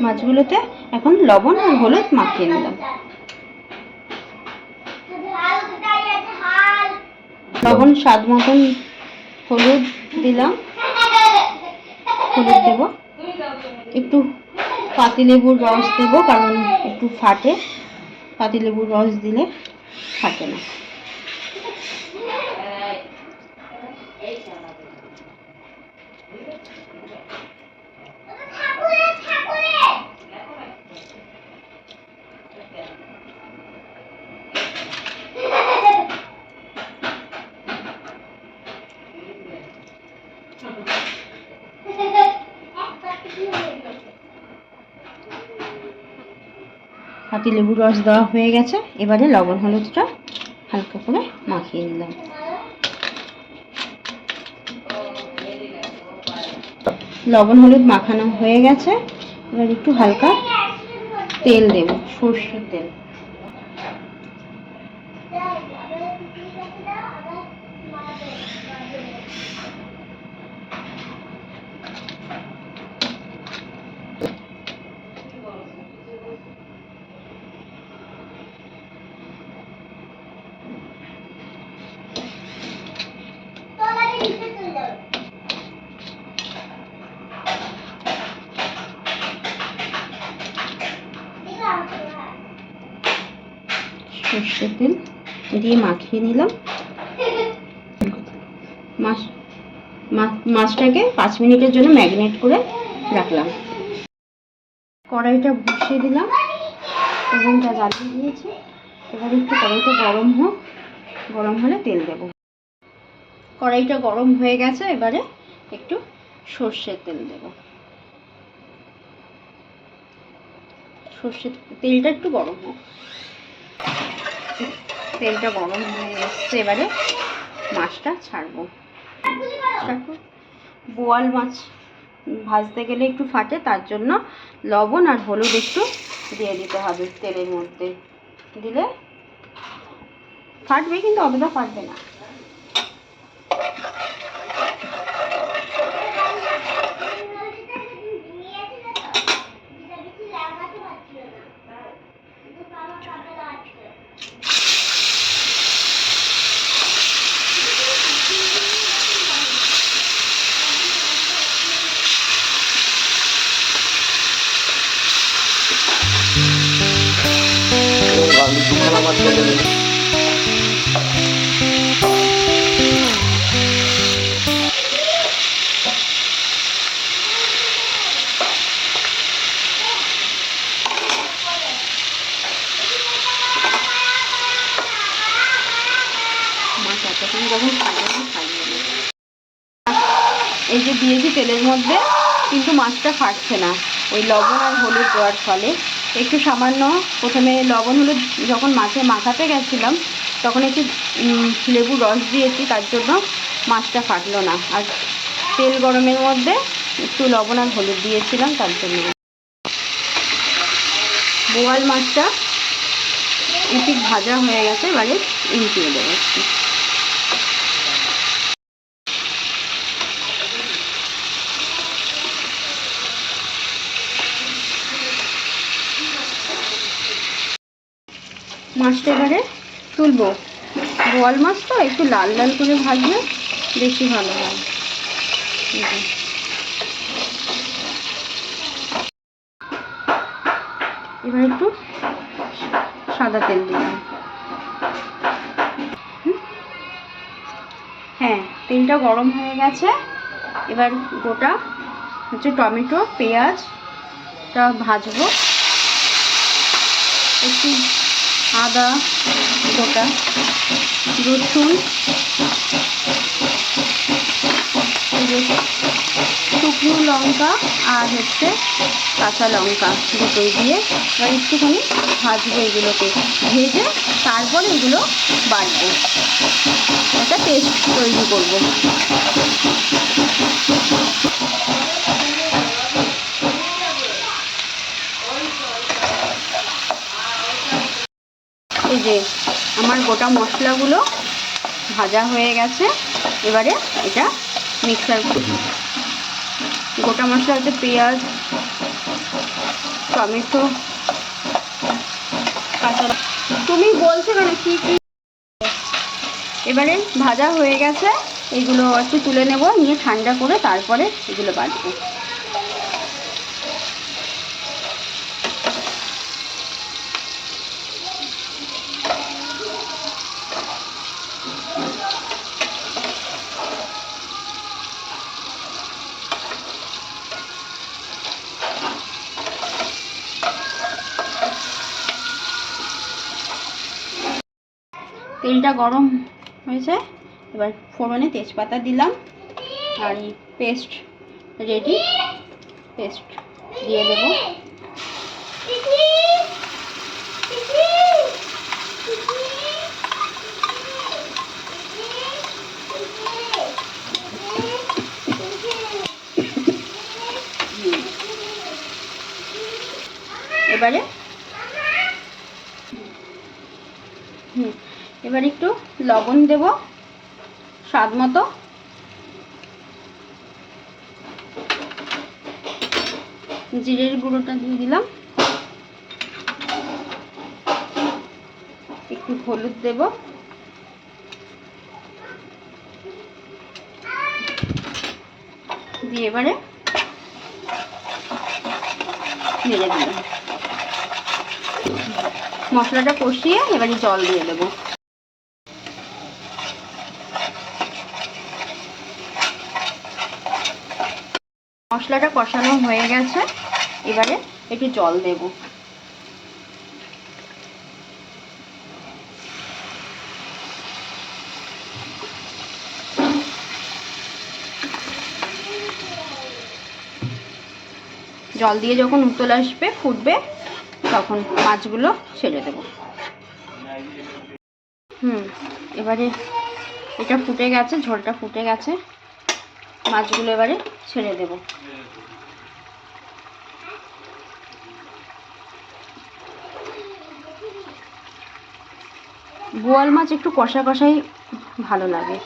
মাছগুলোতে এখন লবণ আর হলুদ মাখিয়ে নিলাম। লবণ স্বাদ মতন, হলুদ দিলাম, হলুদ দেব, একটু পাতিলেবুর রস দেব কারণ একটু ফাটে, পাতিলেবুর রস দিলে ফাটে না। পাতিলেবুর রস দেওয়া হয়ে গেছে, এবারে লবণ হলুদটা হালকা করে মাখিয়ে নিলাম। লবণ হলুদ মাখানো হয়ে গেছে, এবার একটু হালকা তেল দেব, সরষের তেল। সরষের তেল দিয়ে মাখিয়ে নিলাম। মাছটাকে 5 মিনিটের জন্য ম্যারিনেট করে রাখলাম। কড়াইটা বসিয়ে দিলাম, ওভেনটা জ্বালিয়ে দিয়েছি। এবার একটু কড়াইটা গরম হোক, গরম হলে তেল দেব। কড়াইটা গরম হয়ে গেছে, এবারে একটু সর্ষের তেল দেব। সর্ষের তেলটা একটু গরম হোক। তেলটা গরম হয়ে এসছে, এবারে মাছটা ছাড়বো। বোয়াল মাছ ভাজতে গেলে একটু ফাটে, তার জন্য লবণ আর হলুদ একটু দিয়ে দিতে হবে তেলের মধ্যে, দিলে ফাটবে কিন্তু অতটা ফাটবে না। এই যে দিয়েছি তেলের মধ্যে, কিন্তু মাছটা ফাটছে না, ওই লবণ আর হলুদ দেওয়ার ফলে। একটু সামান্য প্রথমে লবণ হলুদ যখন মাছে মাখাতে গেছিলাম তখন একটু লেবুর রস দিয়েছি, তার জন্য মাছটা ফাটলো না। আর তেল গরমের মধ্যে একটু লবণ আর হলুদ দিয়েছিলাম, তার জন্য। বোয়াল মাছটা এপিঠ ভাজা হয়ে গেছে, এবারে উল্টিয়ে দেবো। মাছটা এবারে তুলবো। বোয়াল মাছ তো একটু লাল লাল করে ভাজলে বেশি ভালো হয়। এবার একটু সাদা তেল দিলাম। হ্যাঁ, তেলটা গরম হয়ে গেছে। এবার গোটা টমেটো পেঁয়াজটা ভাজবো। একটু আদা গোটা, রসুন, শুকনো শুকনো লঙ্কা আর হচ্ছে কাঁচা লঙ্কা দুটোই দিয়ে এবার একটুখানি ভাজবো। এগুলোকে ভেজে তারপরে এগুলো বাটবো, একটা পেস্ট তৈরি করবো। এই যে আমার গোটা মশলাগুলো ভাজা হয়ে গেছে। এবারে এটা মিক্সার করব। গোটা মশলা হচ্ছে পেঁয়াজ, টমেটো, কাঁচা। তুমি বলছো কেন কি কি? এবারে ভাজা হয়ে গেছে, এগুলো একটু তুলে নেব, নিয়ে ঠান্ডা করে তারপরে এগুলো বাটবো। তেলটা গরম হয়েছে, এবার ফোড়নে তেজপাতা দিলাম আর এই পেস্ট রেডি, পেস্ট দিয়ে দেব। এবারে এবার একটু লবণ দেব স্বাদ মতো, জিরের গুঁড়োটা দিয়ে দিলাম, একটু হলুদ দেব, দিয়ে এবারে নেড়ে দিলাম। মশলাটা কষিয়ে এবারে জল দিয়ে দেব। মশলাটা কষানো হয়ে গেছে, এবারে একটু জল দেব। জল দিয়ে যখন উতল আসবে, ফুটবে, তখন মাছগুলো ছেড়ে দেব। এবারে এটা ফুটে গেছে, ঝোলটা ফুটে গেছে, মাছগুলো এবারে ছেড়ে দেব। বোয়াল মাছ একটু কষা কষাই ভালো লাগে।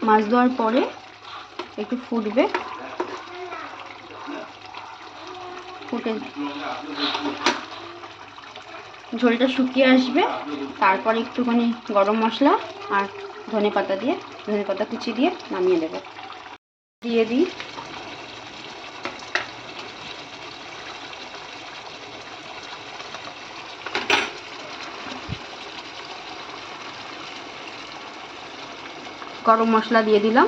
মাছ দেওয়ার পরে একটু ফুটবে, ফুটে ঝোলটা শুকিয়ে আসবে, তারপরে একটুখানি গরম মশলা আর ধনেপাতা দিয়ে, ধনেপাতা কুচি দিয়ে নামিয়ে দেব। দিয়ে দিই গরম মশলা দিয়ে দিলাম,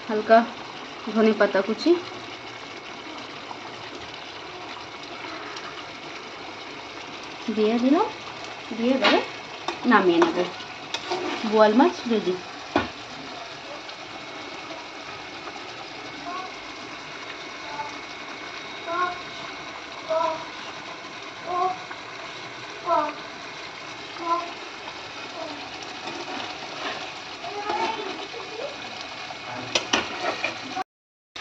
হালকা ধনেপাতা কুচি, দিয়ে দিলাম, দিয়ে এবারে নামিয়ে নেব। বোয়াল মাছ রেডি।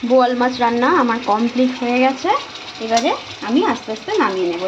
বোয়াল মাছ রান্না আমার কমপ্লিট হয়ে গেছে। এবারে আমি আস্তে আস্তে নামিয়ে নেব।